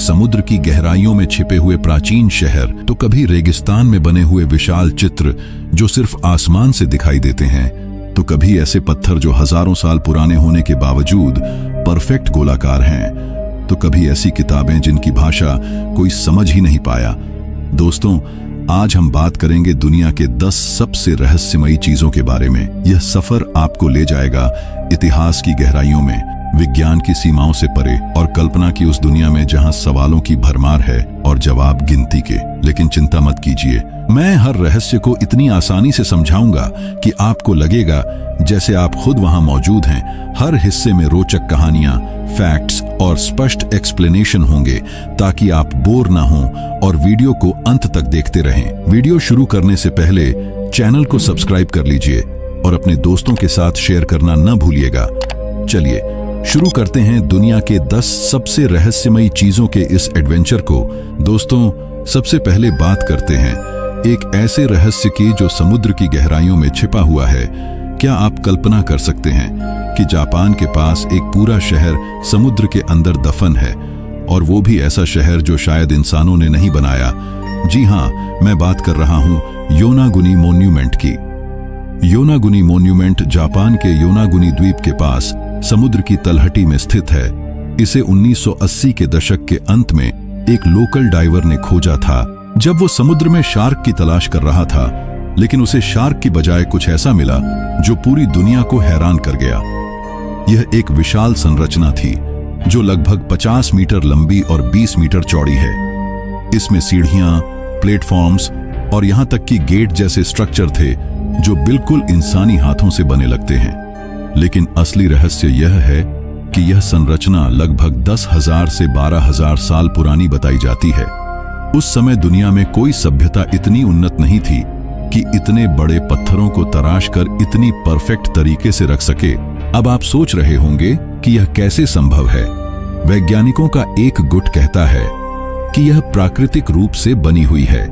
समुद्र की गहराइयों में छिपे हुए प्राचीन शहर, तो कभी रेगिस्तान में बने हुए विशाल चित्र जो सिर्फ आसमान से दिखाई देते हैं, तो कभी ऐसे पत्थर जो हजारों साल पुराने होने के बावजूद परफेक्ट गोलाकार हैं, तो कभी ऐसी किताबें जिनकी भाषा कोई समझ ही नहीं पाया। दोस्तों, आज हम बात करेंगे दुनिया के 10 सबसे रहस्यमयी चीजों के बारे में। यह सफर आपको ले जाएगा इतिहास की गहराइयों में, विज्ञान की सीमाओं से परे और कल्पना की उस दुनिया में जहां सवालों की भरमार है और जवाब गिनती के। लेकिन चिंता मत कीजिए, मैं हर रहस्य को इतनी आसानी से समझाऊंगा कि आपको लगेगा जैसे आप खुद वहां मौजूद हैं। हर हिस्से में रोचक कहानियां, फैक्ट्स और स्पष्ट एक्सप्लेनेशन होंगे ताकि आप बोर ना हों और वीडियो को अंत तक देखते रहें। वीडियो शुरू करने से पहले चैनल को सब्सक्राइब कर लीजिए और अपने दोस्तों के साथ शेयर करना न भूलिएगा। चलिए शुरू करते हैं दुनिया के 10 सबसे रहस्यमयी चीजों के इस एडवेंचर को। दोस्तों, सबसे पहले बात करते हैं एक ऐसे रहस्य की जो समुद्र की गहराइयों में छिपा हुआ है। क्या आप कल्पना कर सकते हैं कि जापान के पास एक पूरा शहर समुद्र के अंदर दफन है, और वो भी ऐसा शहर जो शायद इंसानों ने नहीं बनाया। जी हां, मैं बात कर रहा हूं योनागुनी मॉन्यूमेंट की। योनागुनी मॉन्यूमेंट जापान के योनागुनी द्वीप के पास समुद्र की तलहटी में स्थित है। इसे 1980 के दशक के अंत में एक लोकल डाइवर ने खोजा था जब वो समुद्र में शार्क की तलाश कर रहा था, लेकिन उसे शार्क की बजाय कुछ ऐसा मिला जो पूरी दुनिया को हैरान कर गया। यह एक विशाल संरचना थी जो लगभग 50 मीटर लंबी और 20 मीटर चौड़ी है। इसमें सीढ़ियां, प्लेटफॉर्म्स और यहां तक कि गेट जैसे स्ट्रक्चर थे जो बिल्कुल इंसानी हाथों से बने लगते हैं। लेकिन असली रहस्य यह है कि यह संरचना लगभग 10,000 से 12,000 साल पुरानी बताई जाती है। उस समय दुनिया में कोई सभ्यता इतनी उन्नत नहीं थी कि इतने बड़े पत्थरों को तराश कर इतनी परफेक्ट तरीके से रख सके। अब आप सोच रहे होंगे कि यह कैसे संभव है। वैज्ञानिकों का एक गुट कहता है कि यह प्राकृतिक रूप से बनी हुई है,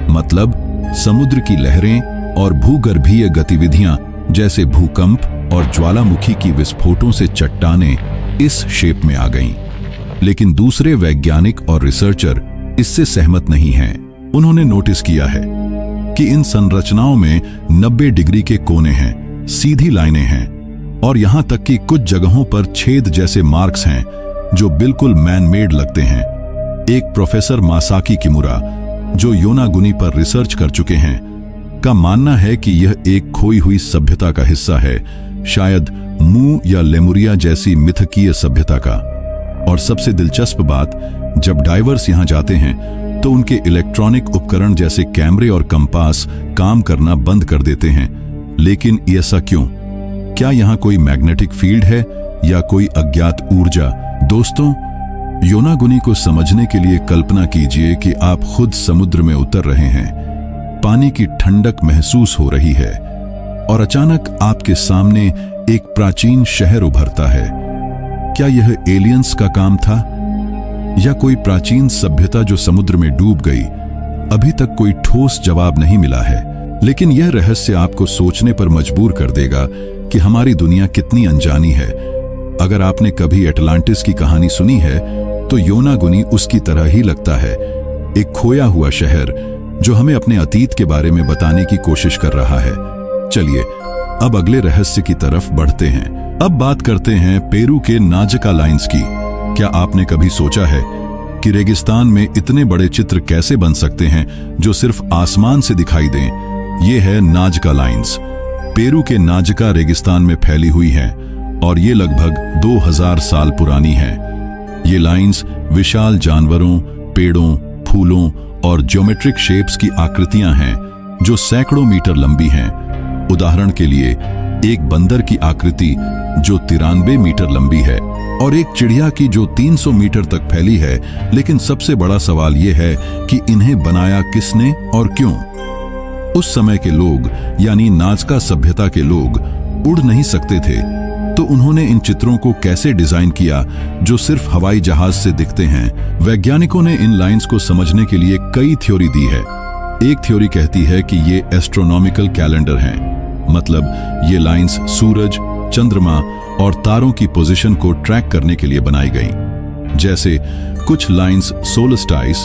मतलब समुद्र की लहरें और भूगर्भीय गतिविधियां जैसे भूकंप और ज्वालामुखी की विस्फोटों से चट्टानें इस शेप में आ गईं। लेकिन दूसरे वैज्ञानिक और रिसर्चर इससे सहमत नहीं हैं। उन्होंने नोटिस किया है कि इन संरचनाओं में 90 डिग्री के कोने हैं, सीधी लाइनें हैं और यहां तक कि कुछ जगहों पर छेद जैसे मार्क्स हैं जो बिल्कुल मैन मेड लगते हैं। एक प्रोफेसर मासाकी किमुरा, जो योनागुनी पर रिसर्च कर चुके हैं, का मानना है कि यह एक खोई हुई सभ्यता का हिस्सा है, शायद मू या लेमुरिया जैसी मिथकीय सभ्यता का। और सबसे दिलचस्प बात, जब डाइवर्स यहां जाते हैं तो उनके इलेक्ट्रॉनिक उपकरण जैसे कैमरे और कंपास काम करना बंद कर देते हैं। लेकिन ऐसा क्यों? क्या यहां कोई मैग्नेटिक फील्ड है या कोई अज्ञात ऊर्जा? दोस्तों, योनागुनी को समझने के लिए कल्पना कीजिए कि आप खुद समुद्र में उतर रहे हैं, पानी की ठंडक महसूस हो रही है और अचानक आपके सामने एक प्राचीन शहर उभरता है। क्या यह एलियंस का काम था या कोई प्राचीन सभ्यता जो समुद्र में डूब गई? अभी तक कोई ठोस जवाब नहीं मिला है, लेकिन यह रहस्य आपको सोचने पर मजबूर कर देगा कि हमारी दुनिया कितनी अनजानी है। अगर आपने कभी अटलांटिस की कहानी सुनी है तो योनागुनी उसकी तरह ही लगता है, एक खोया हुआ शहर जो हमें अपने अतीत के बारे में बताने की कोशिश कर रहा है। चलिए अब अगले रहस्य की तरफ बढ़ते हैं। अब बात करते हैं पेरू के नाजका लाइन्स की। क्या आपने कभी सोचा है कि रेगिस्तान में इतने बड़े चित्र कैसे बन सकते हैं जो सिर्फ आसमान से दिखाई दें? ये है नाजका लाइन्स। पेरू के नाजका रेगिस्तान में फैली हुई हैं और ये लगभग 2000 साल पुरानी हैं। ये लाइन्स विशाल जानवरों, पेड़ों, फूलों और ज्योमेट्रिक शेप्स की आकृतियां हैं जो सैकड़ों मीटर लंबी हैं। उदाहरण के लिए एक बंदर की आकृति जो 93 मीटर लंबी है और एक चिड़िया की जो 300 मीटर तक फैली है। लेकिन सबसे बड़ा सवाल यह है कि इन्हें बनाया किसने और क्यों? उस समय के लोग यानी नाजका सभ्यता के लोग उड़ नहीं सकते थे, तो उन्होंने इन चित्रों को कैसे डिजाइन किया जो सिर्फ हवाई जहाज से दिखते हैं? वैज्ञानिकों ने इन लाइंस को समझने के लिए कई थ्योरी दी है। एक थ्योरी कहती है कि ये एस्ट्रोनॉमिकल कैलेंडर हैं, मतलब ये लाइंस सूरज, चंद्रमा और तारों की पोजीशन को ट्रैक करने के लिए बनाई गई। जैसे कुछ लाइंस सोलस्टाइस,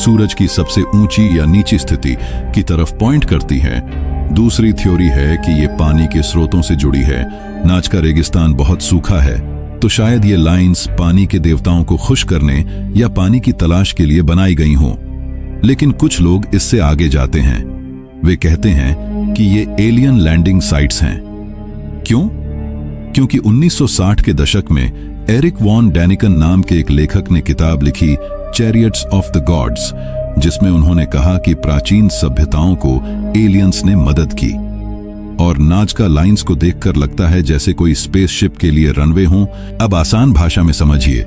सूरज की सबसे ऊंची या नीची स्थिति की तरफ पॉइंट करती हैं। दूसरी थ्योरी है कि ये पानी के स्रोतों से जुड़ी है। नाजका रेगिस्तान बहुत सूखा है, तो शायद ये लाइंस पानी के देवताओं को खुश करने या पानी की तलाश के लिए बनाई गई हों। लेकिन कुछ लोग इससे आगे जाते हैं। वे कहते हैं कि ये एलियन लैंडिंग साइट्स हैं। क्यों? क्योंकि 1960 के दशक में एरिक वॉन डैनिकन नाम के एक लेखक ने किताब लिखी चैरियट्स ऑफ द गॉड्स, जिसमें उन्होंने कहा कि प्राचीन सभ्यताओं को एलियंस ने मदद की। और नाजका लाइंस को देखकर लगता है जैसे कोई स्पेसशिप के लिए रनवे हों। अब आसान भाषा में समझिए।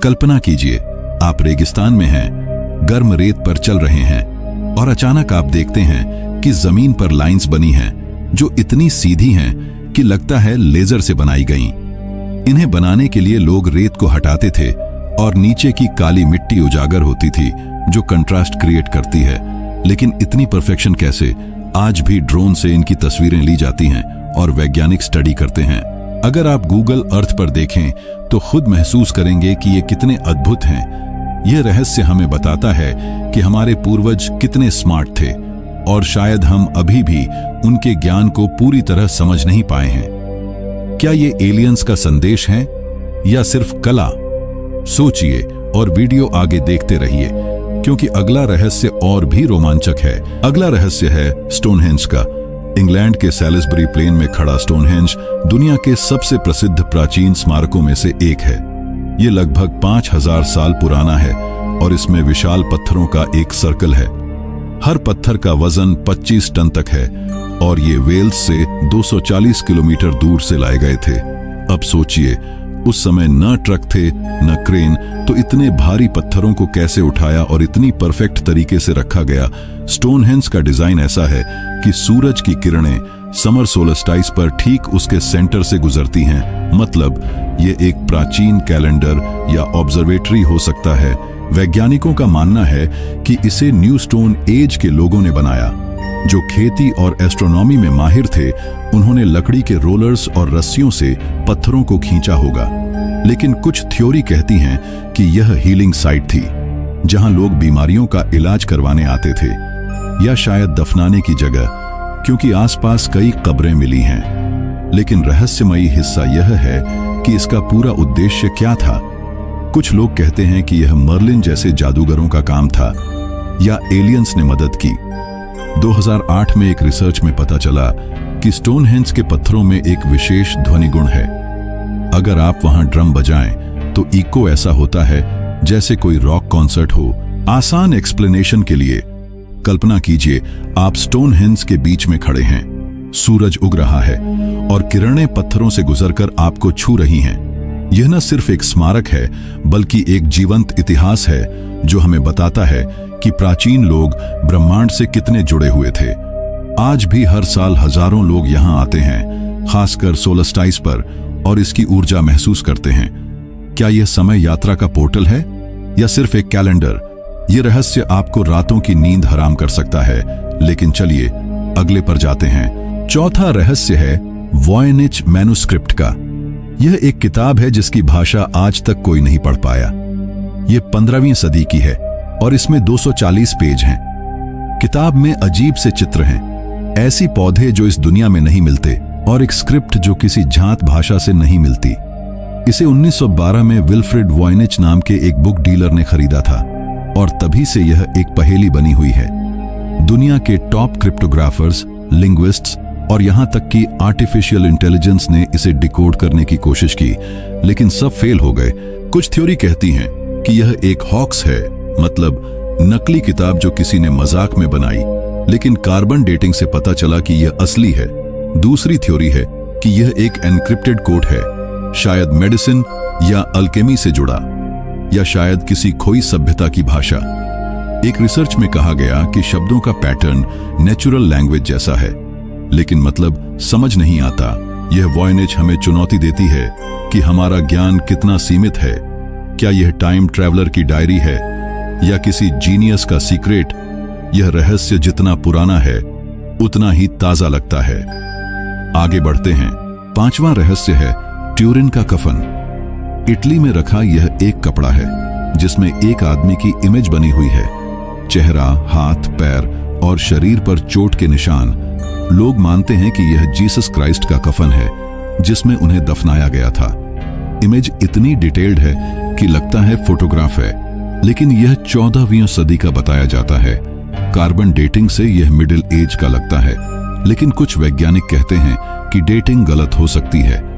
कल्पना कीजिए, आप रेगिस्तान में हैं, गर्म रेत पर चल रहे हैं और अचानक आप देखते हैं कि जमीन पर लाइंस बनी हैं जो इतनी सीधी हैं कि लगता है लेजर से बनाई गईं। इन्हें बनाने के लिए लोग रेत को हटाते थे और नीचे की काली मिट्टी उजागर होती थी जो कंट्रास्ट क्रिएट करती है। लेकिन इतनी परफेक्शन कैसे? आज भी ड्रोन से इनकी तस्वीरें ली जाती हैं और वैज्ञानिक स्टडी करते हैं। अगर आप गूगल अर्थ पर देखें तो खुद महसूस करेंगे कि ये कितने अद्भुत हैं। यह रहस्य हमें बताता है कि हमारे पूर्वज कितने स्मार्ट थे और शायद हम अभी भी उनके ज्ञान को पूरी तरह समझ नहीं पाए हैं। क्या ये एलियंस का संदेश है या सिर्फ कला? सोचिए और वीडियो आगे देखते रहिए, क्योंकि अगला रहस्य और भी रोमांचक है। अगला रहस्य है स्टोनहेंज का। इंग्लैंड के सैलिसबरी प्लेन में खड़ा स्टोनहेंज दुनिया के सबसे प्रसिद्ध प्राचीन स्मारकों में से एक है। ये लगभग 5000 साल पुराना है और इसमें विशाल पत्थरों का एक सर्कल है। हर पत्थर का वजन 25 टन तक है और ये वेल्स से 240 किलोमीटर दूर से लाए गए थे। अब सोचिए, उस समय न ट्रक थे न क्रेन, तो इतने भारी पत्थरों को कैसे उठाया और इतनी परफेक्ट तरीके से रखा गया। स्टोनहेंज का डिजाइन ऐसा है कि सूरज की किरणें समर सोलस्टाइस पर ठीक उसके सेंटर से गुजरती हैं। मतलब ये एक प्राचीन कैलेंडर या ऑब्जर्वेटरी हो सकता है। वैज्ञानिकों का मानना है कि इसे न्यू स्टोन एज के लोगों ने बनाया। जो खेती और एस्ट्रोनॉमी में माहिर थे, उन्होंने लकड़ी के रोलर्स और रस्सियों से पत्थरों को खींचा होगा। लेकिन कुछ थ्योरी कहती हैं कि यह हीलिंग साइट थी, जहां लोग बीमारियों का इलाज करवाने आते थे, या शायद दफनाने की जगह, क्योंकि आसपास कई कब्रें मिली हैं। लेकिन रहस्यमयी हिस्सा यह है कि इसका पूरा उद्देश्य क्या था। कुछ लोग कहते हैं कि यह मर्लिन जैसे जादूगरों का काम था या एलियंस ने मदद की। 2008 में एक रिसर्च में पता चला कि स्टोनहेंज के पत्थरों में एक विशेष ध्वनि गुण है। अगर आप वहां ड्रम बजाएं तो इको ऐसा होता है जैसे कोई रॉक कॉन्सर्ट हो। आसान एक्सप्लेनेशन के लिए कल्पना कीजिए, आप स्टोनहेंज के बीच में खड़े हैं, सूरज उग रहा है और किरणें पत्थरों से गुजरकर आपको छू रही हैं। यह न सिर्फ एक स्मारक है, बल्कि एक जीवंत इतिहास है जो हमें बताता है कि प्राचीन लोग ब्रह्मांड से कितने जुड़े हुए थे। आज भी हर साल हजारों लोग यहां आते हैं, खासकर सोलस्टाइस पर, और इसकी ऊर्जा महसूस करते हैं। क्या यह समय यात्रा का पोर्टल है या सिर्फ एक कैलेंडर? यह रहस्य आपको रातों की नींद हराम कर सकता है। लेकिन चलिए अगले पर जाते हैं। चौथा रहस्य है वॉयनिच मैन्युस्क्रिप्ट का। यह एक किताब है जिसकी भाषा आज तक कोई नहीं पढ़ पाया। यह 15वीं सदी की है और इसमें 240 पेज हैं। किताब में अजीब से चित्र हैं, ऐसी पौधे जो इस दुनिया में नहीं मिलते, और एक स्क्रिप्ट जो किसी झांत भाषा से नहीं मिलती। इसे 1912 में विल्फ्रेड वॉयनिच नाम के एक बुक डीलर ने खरीदा था और तभी से यह एक पहेली बनी हुई है। दुनिया के टॉप क्रिप्टोग्राफर्स, लिंग्विस्ट्स और यहां तक कि आर्टिफिशियल इंटेलिजेंस ने इसे डिकोड करने की कोशिश की, लेकिन सब फेल हो गए। कुछ थ्योरी कहती हैं कि यह एक हॉक्स है, मतलब नकली किताब जो किसी ने मजाक में बनाई, लेकिन कार्बन डेटिंग से पता चला कि यह असली है। दूसरी थ्योरी है कि यह एक एन्क्रिप्टेड कोड है, शायद मेडिसिन या अल्केमी से जुड़ा, या शायद किसी खोई सभ्यता की भाषा। एक रिसर्च में कहा गया कि शब्दों का पैटर्न नेचुरल लैंग्वेज जैसा है, लेकिन मतलब समझ नहीं आता। यह वॉयनिच हमें चुनौती देती है कि हमारा ज्ञान कितना सीमित है। क्या यह टाइम ट्रैवलर की डायरी है या किसी जीनियस का सीक्रेट? यह रहस्य जितना पुराना है उतना ही ताजा लगता है। आगे बढ़ते हैं। 5वां रहस्य है ट्यूरिन का कफन। इटली में रखा यह एक कपड़ा है जिसमें एक आदमी की इमेज बनी हुई है। चेहरा, हाथ, पैर और शरीर पर चोट के निशान। लोग मानते हैं कि यह जीसस क्राइस्ट का कफन है जिसमें उन्हें दफनाया गया था। इमेज इतनी डिटेल्ड है कि लगता है फोटोग्राफ है, लेकिन यह 14वीं सदी का बताया जाता है। कार्बन डेटिंग से यह मिडिल एज का लगता है, लेकिन कुछ वैज्ञानिक कहते हैं कि डेटिंग गलत हो सकती है